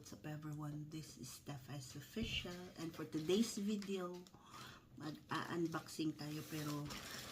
what's up everyone? This is Steph S Official, and for today's video, mag-unboxing tayo, pero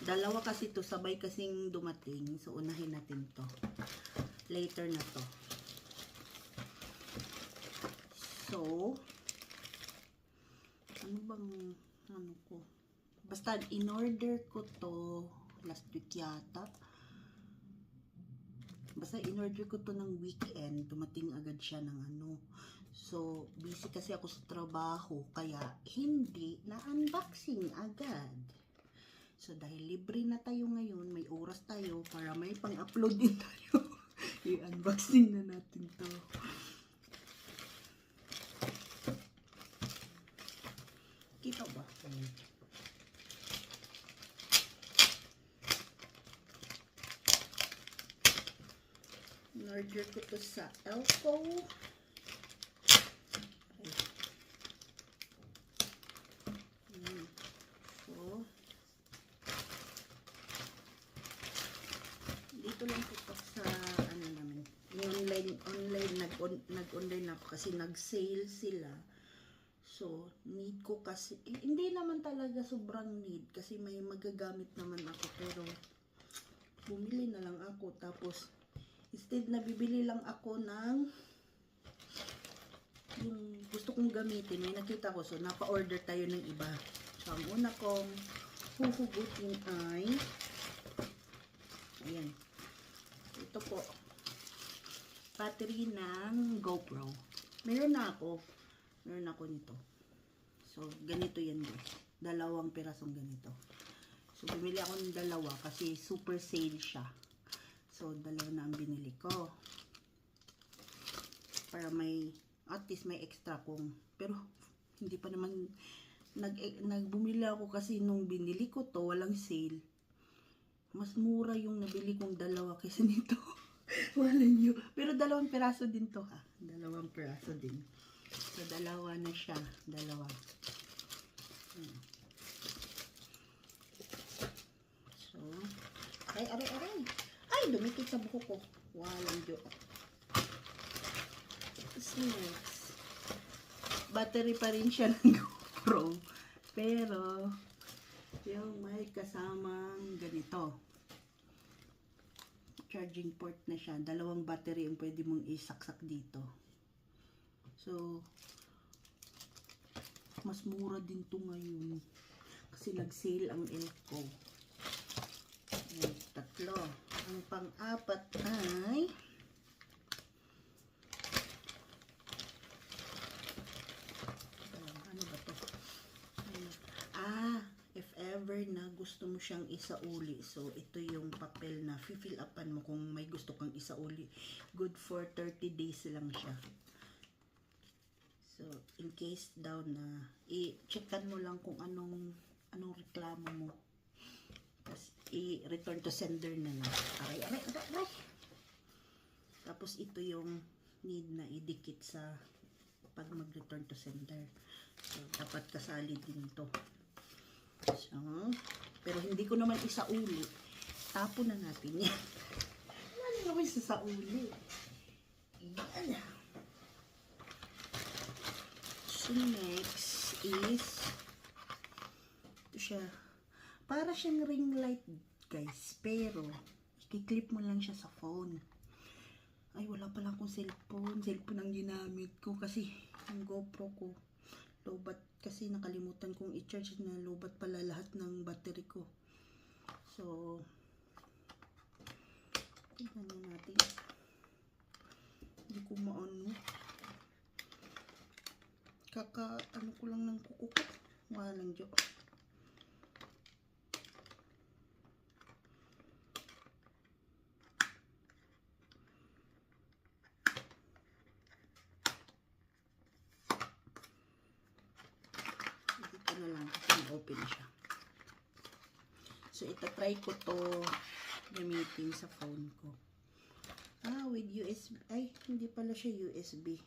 dalawa kasi to, sabay kasing dumating, so unahin natin to. Later na to. So, ano bang, ano ko? Basta in-order ko to last week yata. Basta in-order ko to ng weekend, dumating agad siya ng ano. So, busy kasi ako sa trabaho, kaya hindi na-unboxing agad. So, dahil libre na tayo ngayon, may oras tayo para may pang-upload din tayo. I-unboxing na natin to. Kita ba? In-order ko to sa Elko. So, dito lang po sa ano namin. Nag-online ako kasi nag-sale sila. So, need ko kasi, hindi naman talaga sobrang need kasi may magagamit naman ako, pero bumili na lang ako. Tapos instead na bibili lang ako ng yung gusto kong gamitin, may nakita ko, so napa-order tayo ng iba. So, ang una kong huhugutin ay ayan, ito po, battery ng GoPro. Meron ako nito. So, ganito yan guys, dalawang pirasong ganito. So, bumili ako ng dalawa kasi super sale siya. So, dalawa na ang binili ko. Para may, at least may extra kong, pero hindi pa naman, nagbumili ako kasi nung binili ko to, walang sale. Mas mura yung nabili kong dalawa kaysa nito. Wala nyo. Pero dalawang piraso din to ha. Dalawang piraso din. So, dalawa na siya. Dalawa. So, aray. Ay, dumikit sa buko ko. Walang joke. Next. Battery pa rin siya ng GoPro. Pero, yung may kasamang ganito. Charging port na siya. Dalawang battery ang pwede mong isaksak dito. So, mas mura din to ngayon. Kasi nag-sale ang Elko. Tatlo. Ang pang-apat ay ano ba to? If ever na gusto mo siyang isauli, so ito yung papel na fill upan mo kung may gusto kang isauli. Good for 30 days lang siya. So, in case daw na i-checkan mo lang kung anong reklamo mo. Tapos, i-return to sender na lang. Aray. Tapos, ito yung need na idikit sa pag mag-return to sender. So, dapat kasali din to. So, pero hindi ko naman isauli. Tapo na natin yan. Wala naman isauli. Yan. So, next is ito siya. Para siyang ring light, guys. Pero, i-clip mo lang siya sa phone. Ay, wala pala akong cellphone. Cellphone ang ginamit ko kasi yung GoPro ko. Lobat kasi nakalimutan kong i-charge na lobat pala lahat ng battery ko. So, tignan na natin. Hindi ko maano. Ano ko lang ng kuko ko. Walang joke. Dito na lang kasi open siya. So, itatry ko to gamitin sa phone ko. With USB. Ay, hindi pala siya USB.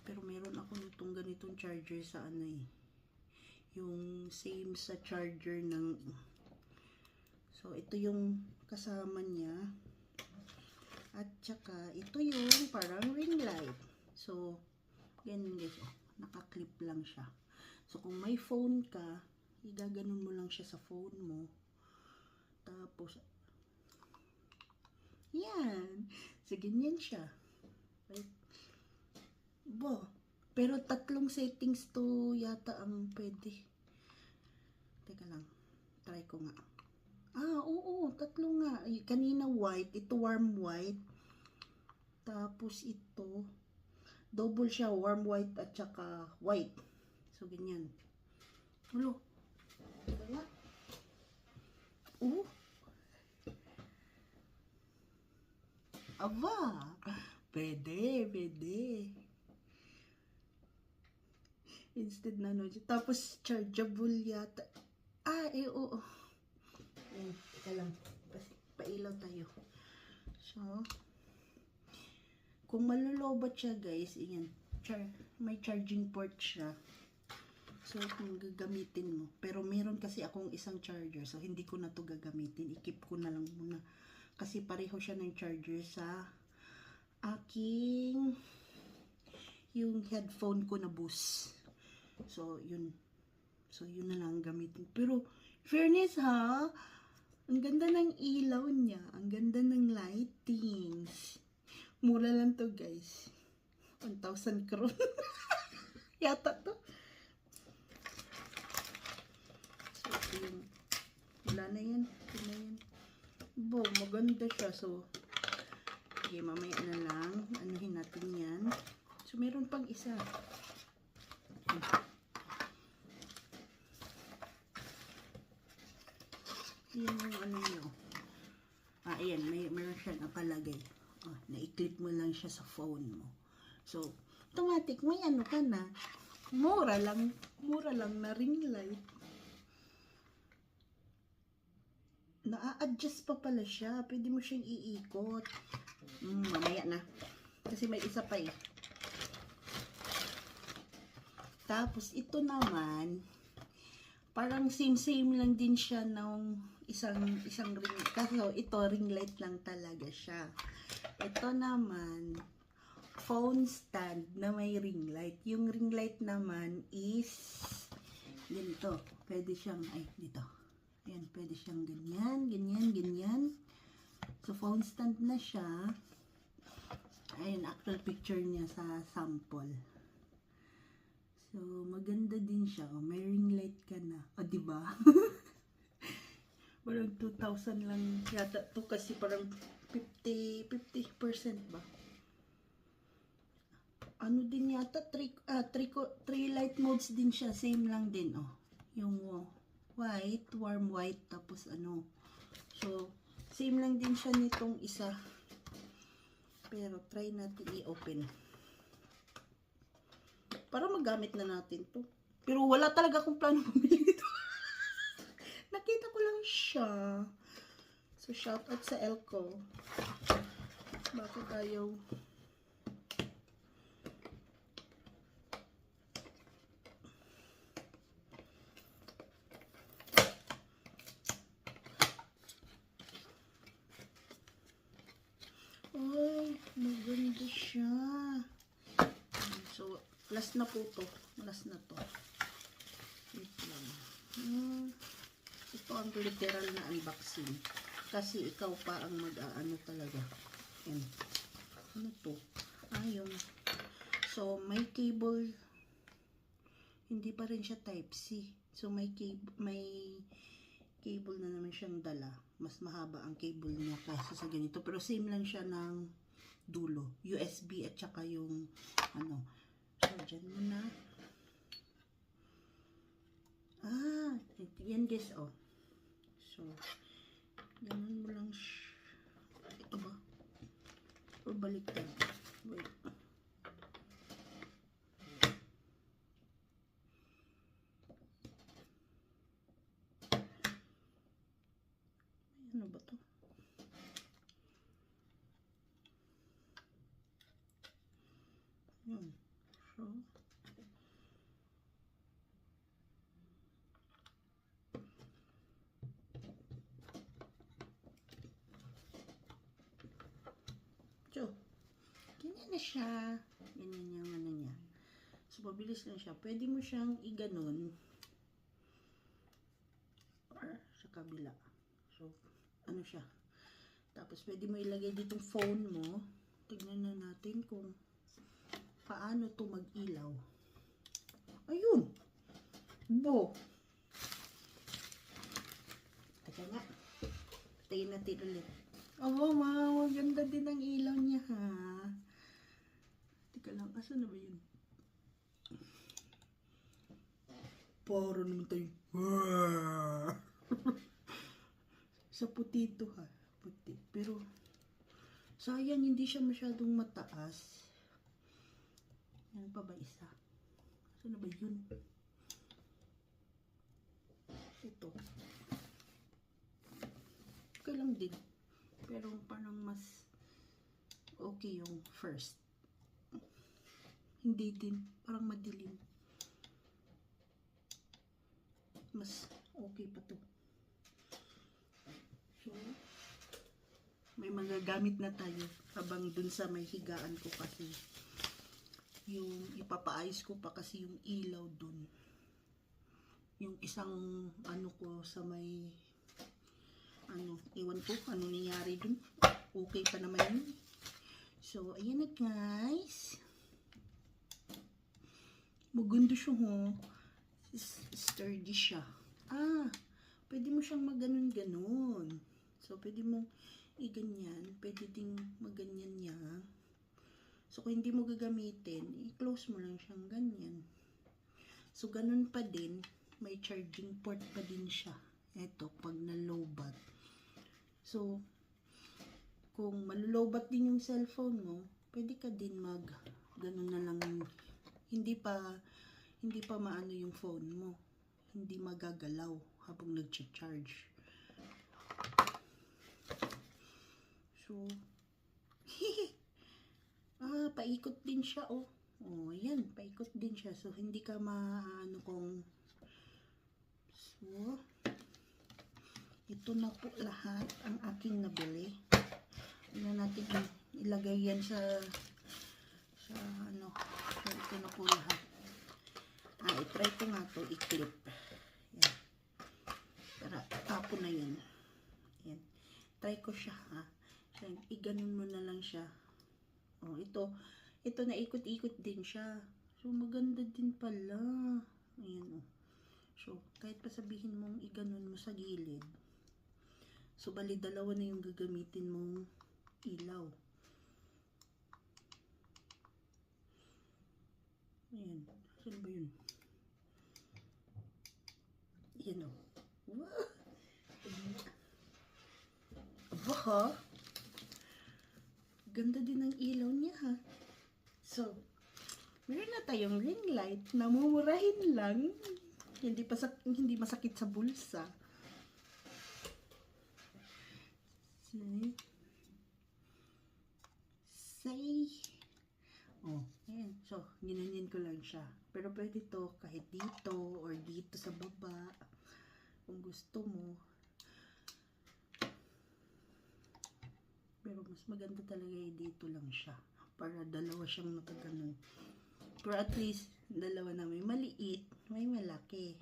Pero meron ako nitong ganitong charger sa ano eh. Yung same sa charger ng. So, ito yung kasama niya. At saka, ito yung parang ring light. So, ganyan guys, oh, naka-clip lang siya. So, kung may phone ka, igaganon mo lang siya sa phone mo. Tapos, yan. So, ganyan siya. Right? Bo. Pero 3 settings to yata ang pwede. Teka lang. Try ko nga. Oo. 3 nga. Kanina white. Ito warm white. Tapos ito, double siya. Warm white at saka white. So, ganyan. Hulo. Teka nga. Aba. Pwede. Instead na tapos chargeable yata. Oo. Teka lang. Pailaw tayo. So, kung malulobat siya guys, ayan, may charging port siya. So, kung gagamitin mo. Pero meron kasi akong isang charger. So, hindi ko na to gagamitin. I-keep ko na lang muna. Kasi pareho siya ng charger sa aking yung headphone ko na Bose. So, yun. So, yun na lang gamitin. Pero, fairness ha, ang ganda ng ilaw niya. Ang ganda ng lightings. Mura lang to guys. 1,000 kron. Yata to. So, yun. Wala na yan. Bo, maganda siya. So, okay, mamaya na lang. Anuhin natin yan. So, meron pang isa. Yan yung ano nyo. Ayan, meron siya nakalagay. Na-clip mo lang siya sa phone mo. So, automatic, may ano ka na. Mura lang na ring light. Na-adjust pa pala siya. Pwede mo siyang iikot. Mamaya na. Kasi may isa pa eh. Tapos, ito naman, parang same lang din siya ng isang ring. Kasi ito, ring light lang talaga siya. Ito naman, phone stand na may ring light. Yung ring light naman is ganito. Pwede siyang, dito. Ayan, pwede siyang ganyan. So, phone stand na siya. Ayan, actual picture niya sa sample. So, maganda din siya. May ring light ka na. Diba? Parang 2,000 lang yata to kasi parang 50% ba? Ano din yata? 3 light modes din siya. Same lang din, oh. Yung white, warm white, tapos ano. So, same lang din siya nitong isa. Pero, try natin i-open. Para magamit na natin to. Pero wala talaga akong plano bumili nito. Nakita ko lang siya. So, shout out sa Elco. Bakit ayaw? Ay, maganda siya. So, last na po to. Last na to. Wait lang. Ito ang literal na unboxing. Kasi ikaw pa ang mag-aano talaga. Yan. Ano to? Yung. So, may cable. Hindi pa rin siya type C. So, may cable na naman siyang dala. Mas mahaba ang cable niya kasi sa ganito. Pero same lang siya ng dulo. USB at saka yung ano. So, dyan muna. Yan guys, oh. So, ganun mo lang ito ba? O baliktad? Wait. Ano ba to? Yun. So, ganyan na siya. Ganyan mabilis lang siya. Pwede mo siyang iganon or sa kabila. So, ano siya. Tapos, pwede mo ilagay ditong phone mo. Tignan na natin kung paano to mag-ilaw. Ayun! Bo! Teka nga. Patayin natin ulit. Oh, wow! Ganda din ang ilaw niya, ha? Teka lang. Asa na ba yun? Para naman tayo. Sa puti ito, ha? Puti. Pero, sayang hindi siya masyadong mataas. Yan pa ba isa? Saan na ba yun? Ito. Okay lang din. Pero parang mas okay yung first. Hindi din. Parang madilim. Mas okay pa to. So, may mga gamit na tayo habang dun sa may higaan ko kasi yung ipapaayos ko pa kasi yung ilaw dun. Yung isang ano ko sa may ano, iwan ko ano nangyari dun. Okay pa naman yun. So, ayan na guys. Maganda siya ho. Sturdy siya. Pwede mo siyang maganon-ganon. So, pwede mong iganyan. Pwede ding maganyan niya. So, kung hindi mo gagamitin, i-close mo lang siyang ganyan. So, ganun pa din. May charging port pa din siya. Eto, pag na-lowbat. So, kung malulowbat din yung cellphone mo, pwede ka din ganun na lang. Hindi pa maano yung phone mo. Hindi magagalaw habang nag-charge. So, paikot din siya, oh. Oh, ayan, paikot din siya. So, hindi ka maano kung... So, ito na po lahat ang aking nabili. Ano natin ilagay yan sa ano. So, ito na po lahat. I-try ko nga to i-clip. Yan. Para tapo na yun. Yan. Try ko siya, ha. Yan. I-ganon mo na lang siya. Oh, ito na ikot-ikot din siya. So, maganda din pala. Ayan, oh. So, kahit pa sabihin mong i-ganon mo sa gilid. So, bali dalawa na yung gagamitin mong ilaw. Ayan. Saan ba yun? Ayan, oh. Wow! Aba, ha? Ganda din ang ilaw niya, ha? So, meron na tayong ring light na mumurahin lang. Hindi masakit sa bulsa. Say. Oh, ayan. So, ginanyan ko lang siya. Pero pwede to kahit dito or dito sa baba. Kung gusto mo. Pero mas maganda talaga dito lang siya. Para dalawa siyang nakaganon. Pero at least, dalawa na may maliit, may malaki.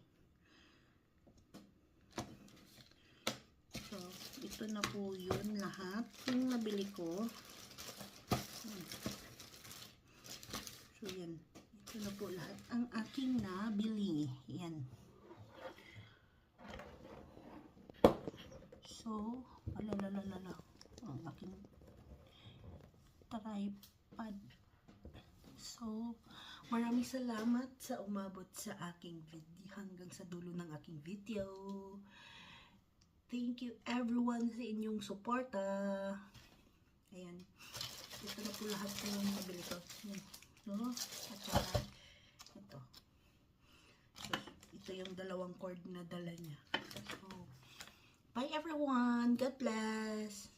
So, ito na po yun lahat. Yung nabili ko. So, yan. Ito na po lahat ang aking nabili. Yan. So, alalalala. Ang aking tripod. So, maraming salamat sa umabot sa aking video hanggang sa dulo ng aking video. Thank you everyone sa inyong suporta. Ayan. Ito na po lahat ng nabili ko. No? At saka ito. So, ito yung dalawang cord na dala niya. So, bye everyone. God bless.